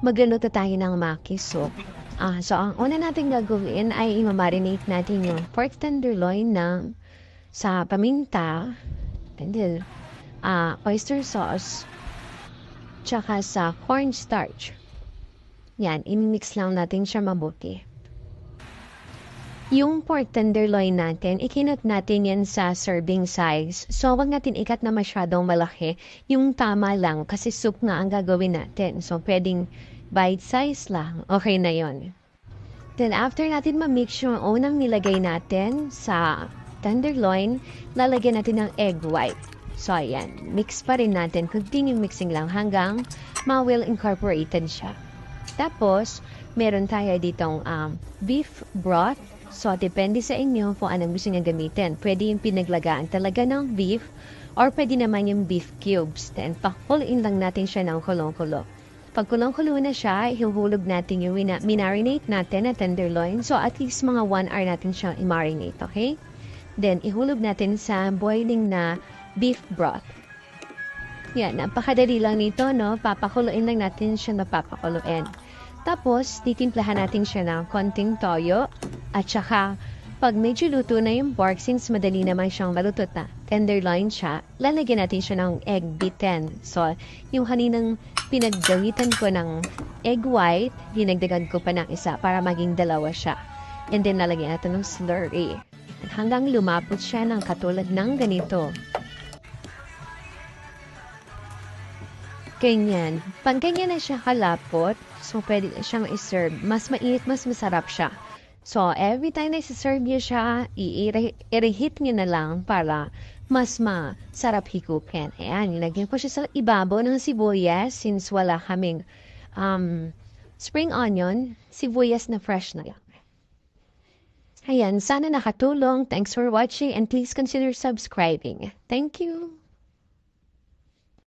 Magluluto tayo ng maki soup. So ang una natin gagawin ay i-marinate natin yung pork tenderloin sa paminta, and then oyster sauce, tsaka sa cornstarch. Yan, imimix lang natin siya mabuti. Yung pork tenderloin natin, ikinot natin yan sa serving size. So, wag natin ikat na masyadong malaki. Yung tama lang, kasi soup nga ang gagawin natin. So, pwedeng bite size lang. Okay na yon. Then, after natin ma-mix yung unang nilagay natin sa tenderloin, lalagyan natin ng egg white. So, ayan. Mix pa rin natin. Continue mixing lang hanggang ma-well incorporated siya. Tapos, meron tayo ditong beef broth. So, depende sa inyo kung anong gusto niya gamitin. Pwede yung pinaglagaan talaga ng beef or pwede naman yung beef cubes. Then, pakuluin lang natin siya ng kulong-kulo. Pag kulong-kulo na siya, ihuhulog natin yung minarinate natin na tenderloin. So, at least mga 1 hour natin siyang i-marinate, okay? Then, ihulog natin sa boiling na beef broth. Yan, napakadali lang nito, no? Papakuluin lang natin siya na papakuluin. Tapos, titimplahan natin siya ng konting toyo. At saka, pag medyo luto na yung pork, since madali naman siyang maluto na tenderloin siya, lalagyan natin siya ng egg beaten. So, yung kaninang pinaggawitan ko ng egg white, dinagdagan ko pa ng isa para maging 2 siya. And then, lalagyan natin ng slurry. Hanggang lumapot siya ng katulad ng ganito. Ganyan. Pag ganyan na siya kalapot, so pwede na siyang iserve. Mas mainit, mas masarap siya. So, every time na isa-serve niyo siya, i-reheat niyo na lang para mas masarap higupin. Ayan, nilagyan ko siya sa ibabaw ng sibuyas since wala kaming spring onion, sibuyas na fresh na lang. Ayan, sana nakatulong. Thanks for watching and please consider subscribing. Thank you!